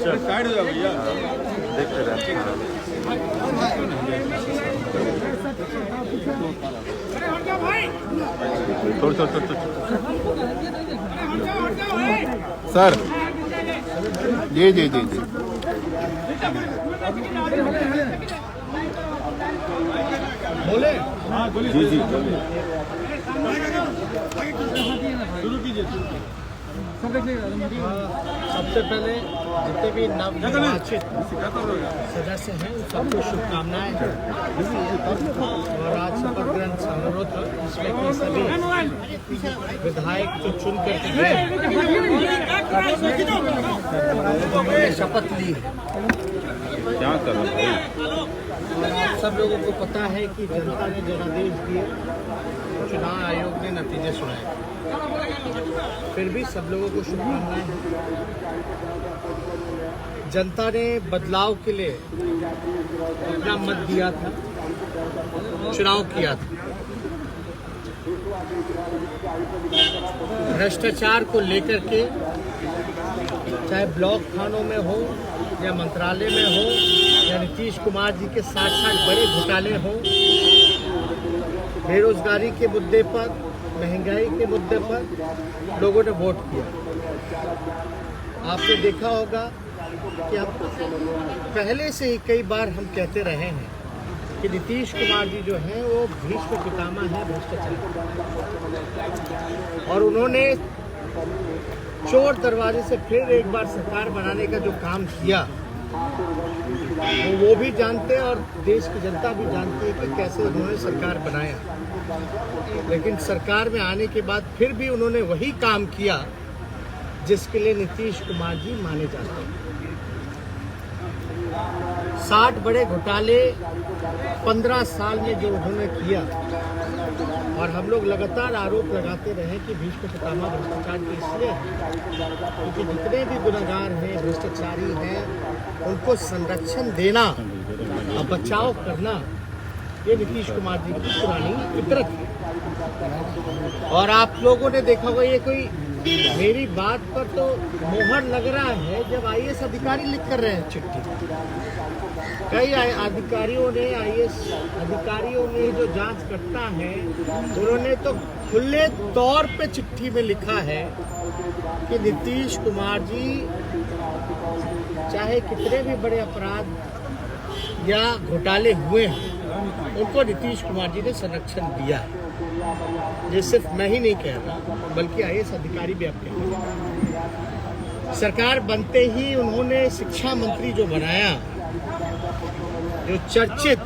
देखते रहते हैं। छोड़ छोड़ छोड़ छोड़ सर, जी जी जी जी बोले जी जी शुरू कीजिए। सबसे पहले जितने भी नवनिर्वाचित सदस्य हैं उन सबको शुभकामनाएं हैं। और आज शपथ ग्रहण समारोह था, जिसमें कि सभी विधायक जो चुन कर उन्होंने शपथ ली है। क्या कर रहे हैं? और आप सब लोगों को पता है कि जनता ने जनादेश दिए, चुनाव आयोग ने नतीजे सुनाए, फिर भी सब लोगों को शुभकामनाएं हैं। जनता ने बदलाव के लिए अपना मत दिया था, चुनाव किया था। भ्रष्टाचार को लेकर के चाहे ब्लॉक थानों में हो या मंत्रालय में हो या नीतीश कुमार जी के साथ साथ बड़े घोटाले हो, बेरोजगारी के मुद्दे पर, महंगाई के मुद्दे पर लोगों ने वोट किया। आपने देखा होगा कि अब पहले से ही कई बार हम कहते रहे हैं कि नीतीश कुमार जी जो हैं वो भीष्म पितामह हैं भ्रष्टाचार, और उन्होंने चोर दरवाजे से फिर एक बार सरकार बनाने का जो काम किया वो भी जानते हैं और देश की जनता भी जानती है कि कैसे उन्होंने सरकार बनाया। लेकिन सरकार में आने के बाद फिर भी उन्होंने वही काम किया जिसके लिए नीतीश कुमार जी माने जाते हैं। 60 बड़े घोटाले 15 साल में जो उन्होंने किया, और हम लोग लगातार आरोप लगाते रहे कि भीष्म पितामह भ्रष्टाचार के इसलिए है क्योंकि जितने भी गुनहगार हैं, भ्रष्टाचारी हैं, उनको संरक्षण देना और बचाव करना ये नीतीश कुमार जी की पुरानी फितरत है। और आप लोगों ने देखा होगा, ये कोई मेरी बात पर तो मोहर लग रहा है जब आईएएस अधिकारी लिख कर रहे हैं चिट्ठी। कई अधिकारियों ने, आईएएस अधिकारियों ने जो जांच करता है, उन्होंने तो खुले तौर पे चिट्ठी में लिखा है कि नीतीश कुमार जी चाहे कितने भी बड़े अपराध या घोटाले हुए हैं, उनको नीतीश कुमार जी ने संरक्षण दिया है। ये सिर्फ मैं ही नहीं कह रहा, बल्कि आईएएस अधिकारी भी आप कह रहे हैं। सरकार बनते ही उन्होंने शिक्षा मंत्री जो बनाया, जो चर्चित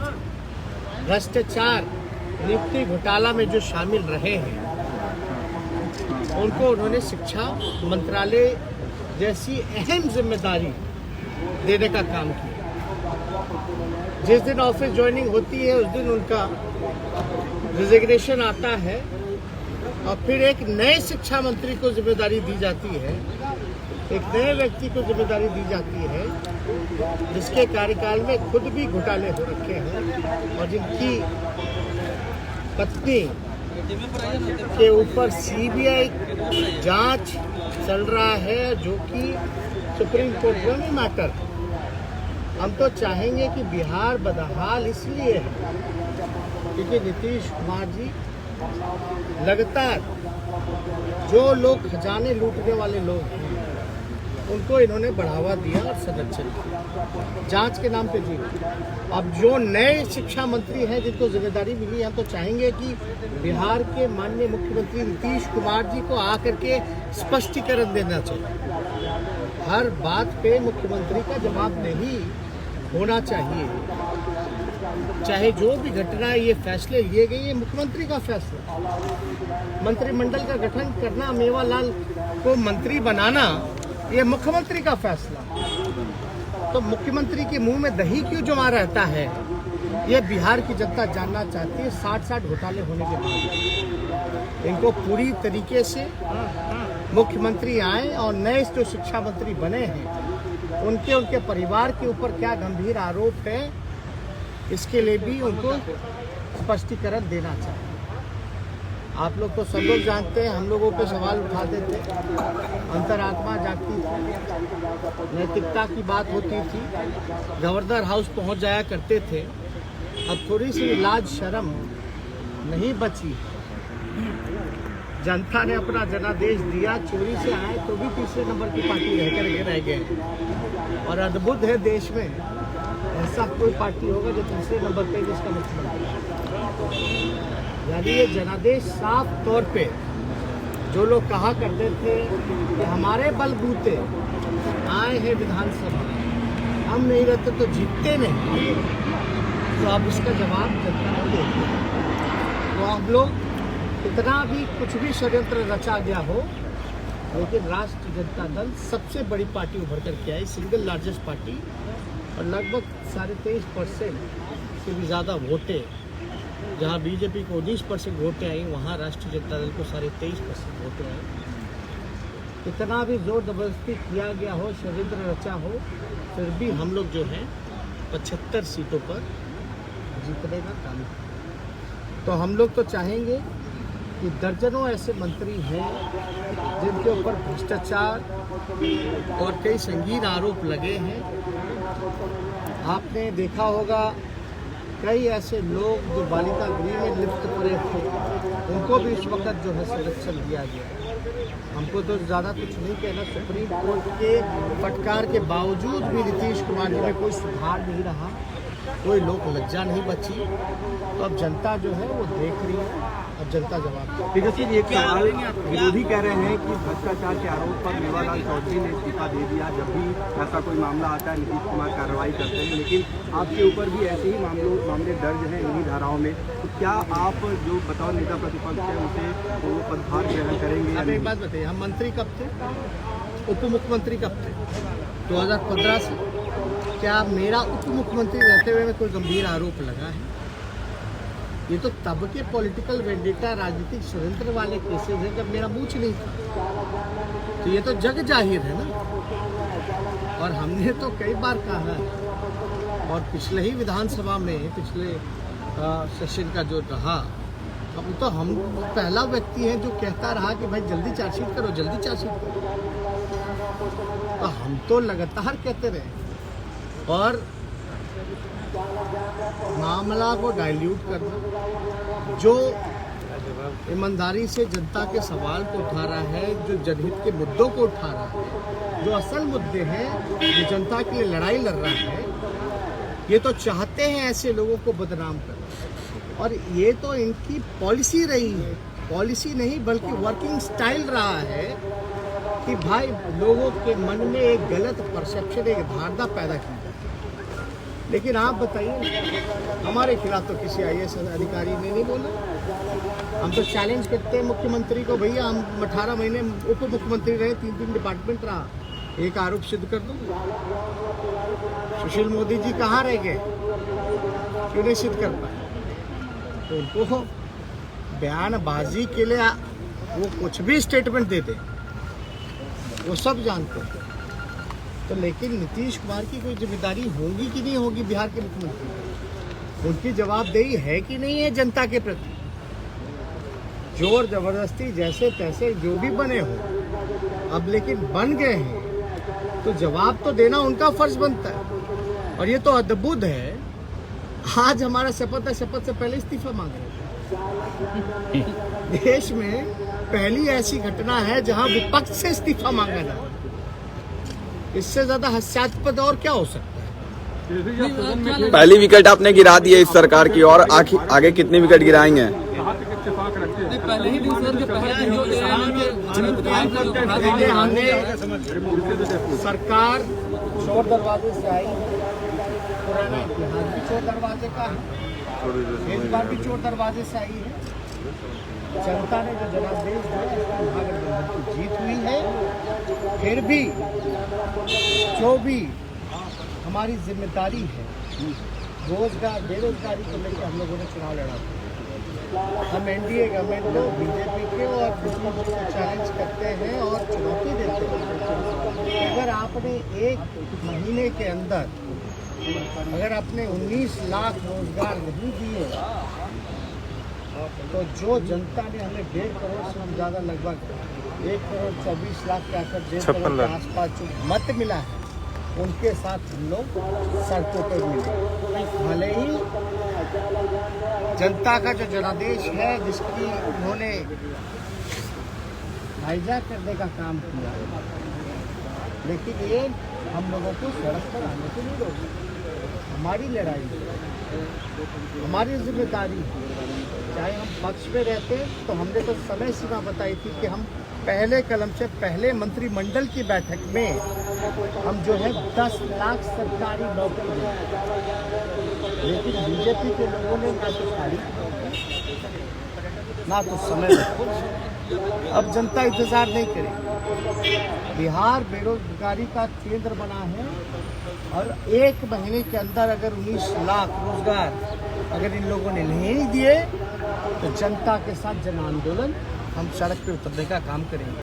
भ्रष्टाचार नियुक्ति घोटाला में जो शामिल रहे हैं, उनको उन्होंने शिक्षा मंत्रालय जैसी अहम जिम्मेदारी देने का काम किया। जिस दिन ऑफिस ज्वाइनिंग होती है उस दिन उनका रिजिग्नेशन आता है और फिर एक नए शिक्षा मंत्री को जिम्मेदारी दी जाती है, एक नए व्यक्ति को जिम्मेदारी दी जाती है जिसके कार्यकाल में खुद भी घोटाले हो रखे हैं और जिनकी पत्नी के ऊपर सीबीआई जांच चल रहा है, जो कि सुप्रीम कोर्ट में मैटर। हम तो चाहेंगे कि बिहार बदहाल इसलिए है क्योंकि नीतीश कुमार जी लगातार जो लोग खजाने लूटने वाले लोग हैं उनको इन्होंने बढ़ावा दिया और संरक्षण किया, जांच के नाम पे जी। अब जो नए शिक्षा मंत्री हैं जिनको जिम्मेदारी मिली, हम तो चाहेंगे कि बिहार के माननीय मुख्यमंत्री नीतीश कुमार जी को आकर के स्पष्टीकरण देना चाहिए। हर बात पे मुख्यमंत्री का जवाब नहीं होना चाहिए। चाहे जो भी घटना, ये फैसले लिए गए, ये मुख्यमंत्री का फैसला। मंत्रिमंडल का गठन करना, मेवालाल को मंत्री बनाना, ये मुख्यमंत्री का फैसला। तो मुख्यमंत्री के मुंह में दही क्यों जमा रहता है, ये बिहार की जनता जानना चाहती है। 60 घोटाले होने के बाद इनको पूरी तरीके से मुख्यमंत्री आए और नए जो शिक्षा मंत्री बने हैं उनके परिवार के ऊपर क्या गंभीर आरोप है, इसके लिए भी उनको स्पष्टीकरण देना चाहिए। आप लोग तो सब लोग जानते हैं, हम लोगों पे सवाल उठाते थे, अंतरात्मा जागती थी, नैतिकता की बात होती थी, गवर्नर हाउस पहुंच जाया करते थे। अब थोड़ी सी लाज शर्म नहीं बची। जनता ने अपना जनादेश दिया, चोरी से आए तो भी तीसरे नंबर की पार्टी रह गए। और अद्भुत है, देश में ऐसा कोई पार्टी होगा जो तीसरे नंबर पे जिसका मुख्यमंत्री। यानी ये जनादेश साफ तौर पे, जो लोग कहा करते थे कि हमारे बलबूते आए हैं विधानसभा, हम नहीं रहते तो जीतते नहीं, तो अब इसका जवाब जनता को देते हैं। तो हम लोग कितना भी कुछ भी षड्यंत्र रचा गया हो, लेकिन राष्ट्रीय जनता दल सबसे बड़ी पार्टी उभर कर के आई, सिंगल लार्जेस्ट पार्टी, और लगभग 23.5% से भी ज़्यादा वोटें, जहां बीजेपी को 19% वोटें आई, वहां राष्ट्रीय जनता दल को 23.5% वोटें आई। कितना भी जोर जबरदस्ती किया गया हो, षड्यंत्र रचा हो, फिर भी हम लोग जो है 75 सीटों पर जीतने का काम किया। तो हम लोग तो चाहेंगे कि दर्जनों ऐसे मंत्री हैं जिनके ऊपर भ्रष्टाचार और कई संगीन आरोप लगे हैं। आपने देखा होगा कई ऐसे लोग जो बालिका गृह में लिप्त पड़े थे, उनको भी इस वक्त जो है संरक्षण दिया गया। हमको तो ज़्यादा कुछ नहीं कहना, सुप्रीम कोर्ट के फटकार के बावजूद भी नीतीश कुमार जी में कोई सुधार नहीं रहा, कोई लोक लज्जा नहीं बची। तो अब जनता जो है वो देख रही है, अब जनता जवाब। तेजस्वी जी, एक सवाल, विरोधी कह रहे हैं कि भ्रष्टाचार के आरोप पर मेवालाल चौधरी ने इस्तीफा दे दिया। जब भी ऐसा कोई मामला आता है नीतीश कुमार कार्रवाई करते हैं, लेकिन आपके ऊपर भी ऐसे ही मामले दर्ज हैं इन्हीं धाराओं में। तो क्या आप जो बतौर नेता प्रतिपक्ष है उसे वो पदभार ग्रहण करेंगे? आप एक बात बताइए, हम मंत्री कब थे, उप मुख्यमंत्री कब थे? 2015 से। क्या मेरा उप मुख्यमंत्री रहते हुए में कोई गंभीर आरोप लगा है? ये तो तब के पॉलिटिकल वेंडेटा, राजनीतिक षड्यंत्र वाले केसेस हैं जब मेरा मूछ नहीं था। तो ये तो जग जाहिर है ना। और हमने तो कई बार कहा है, और पिछले ही विधानसभा में, पिछले सेशन का जो रहा, अब तो हम पहला व्यक्ति है जो कहता रहा कि भाई जल्दी चार्जशीट करो, जल्दी चार्जशीट करो। तो हम तो लगातार कहते रहे, और मामला को डाइल्यूट करना, जो ईमानदारी से जनता के सवाल को उठा रहा है, जो जनहित के मुद्दों को उठा रहा है, जो असल मुद्दे हैं, जो जनता के लिए लड़ाई लड़ रहा है, ये तो चाहते हैं ऐसे लोगों को बदनाम करना। और ये तो इनकी पॉलिसी रही है, पॉलिसी नहीं बल्कि वर्किंग स्टाइल रहा है कि भाई लोगों के मन में एक गलत परसेप्शन, एक धारणा पैदा की जाए। लेकिन आप बताइए, हमारे खिलाफ तो किसी IAS अधिकारी ने नहीं बोला। हम तो चैलेंज करते हैं मुख्यमंत्री को, भैया हम 18 महीने उप मुख्यमंत्री रहे, 3 डिपार्टमेंट रहा, एक आरोप सिद्ध कर दो। सुशील मोदी जी कहाँ रह गए, क्यों नहीं सिद्ध कर पाए? तो उनको बयानबाजी के लिए वो कुछ भी स्टेटमेंट देते, वो सब जानते हैं। तो लेकिन नीतीश कुमार की कोई जिम्मेदारी होगी कि नहीं होगी बिहार के मुख्यमंत्री? उनकी जवाबदेही है कि नहीं है जनता के प्रति? जोर जबरदस्ती जैसे तैसे जो भी बने हो, अब लेकिन बन गए हैं तो जवाब तो देना उनका फर्ज बनता है। और ये तो अद्भुत है, आज हमारा शपथ है, शपथ से पहले इस्तीफा मांग रहे हैं। देश में पहली ऐसी घटना है जहां विपक्ष से इस्तीफा मांगा जा रहा है। इससे ज्यादा हास्यास्पद और क्या हो सकता है? पहली विकेट आपने गिरा दी है इस सरकार की, और आगे कितनी विकेट गिराएंगे? हमने सरकार चोर दरवाजे से आई, पुराना इतिहास भी चोर दरवाजे का है, इस बार भी चोर दरवाजे से आई है। जनता ने जो जनादेश दिया, महागठबंधन की जीत हुई है। फिर भी जो भी हमारी जिम्मेदारी है, रोजगार बेरोजगारी को लेकर हम लोगों ने चुनाव लड़ा था। हम NDA गवर्नमेंट को, बीजेपी के और दूसरों को चैलेंज करते हैं और चुनौती देते हैं। अगर आपने एक महीने के अंदर अगर आपने 19 लाख रोजगार नहीं दिए तो जो जनता ने हमें 1.5 करोड़ से हम ज़्यादा लगभग 1 करोड़ 24 लाख के आकर 1.5 करोड़ के आसपास जो मत मिला है, उनके साथ हम लोग सड़कों पर मिले। भले ही जनता का जो जनादेश है, जिसकी उन्होंने हाईजैक करने का काम किया, लेकिन ये हम लोगों को सड़क पर आने से नहीं रोक सकते। हमारी लड़ाई, हमारी जिम्मेदारी, चाहे हम पक्ष में रहते तो हमने तो समय सीमा बताई थी कि हम पहले कलम से पहले मंत्रिमंडल की बैठक में हम जो है 10 लाख सरकारी नौकरी दें, लेकिन बीजेपी के लोगों ने ना तो तारीख ना तो समय रखा। अब जनता इंतजार नहीं करेगी। बिहार बेरोजगारी का केंद्र बना है और 1 महीने के अंदर अगर 19 लाख रोजगार अगर इन लोगों ने नहीं दिए तो जनता के साथ जन आंदोलन हम सड़क पे उतरने का काम करेंगे।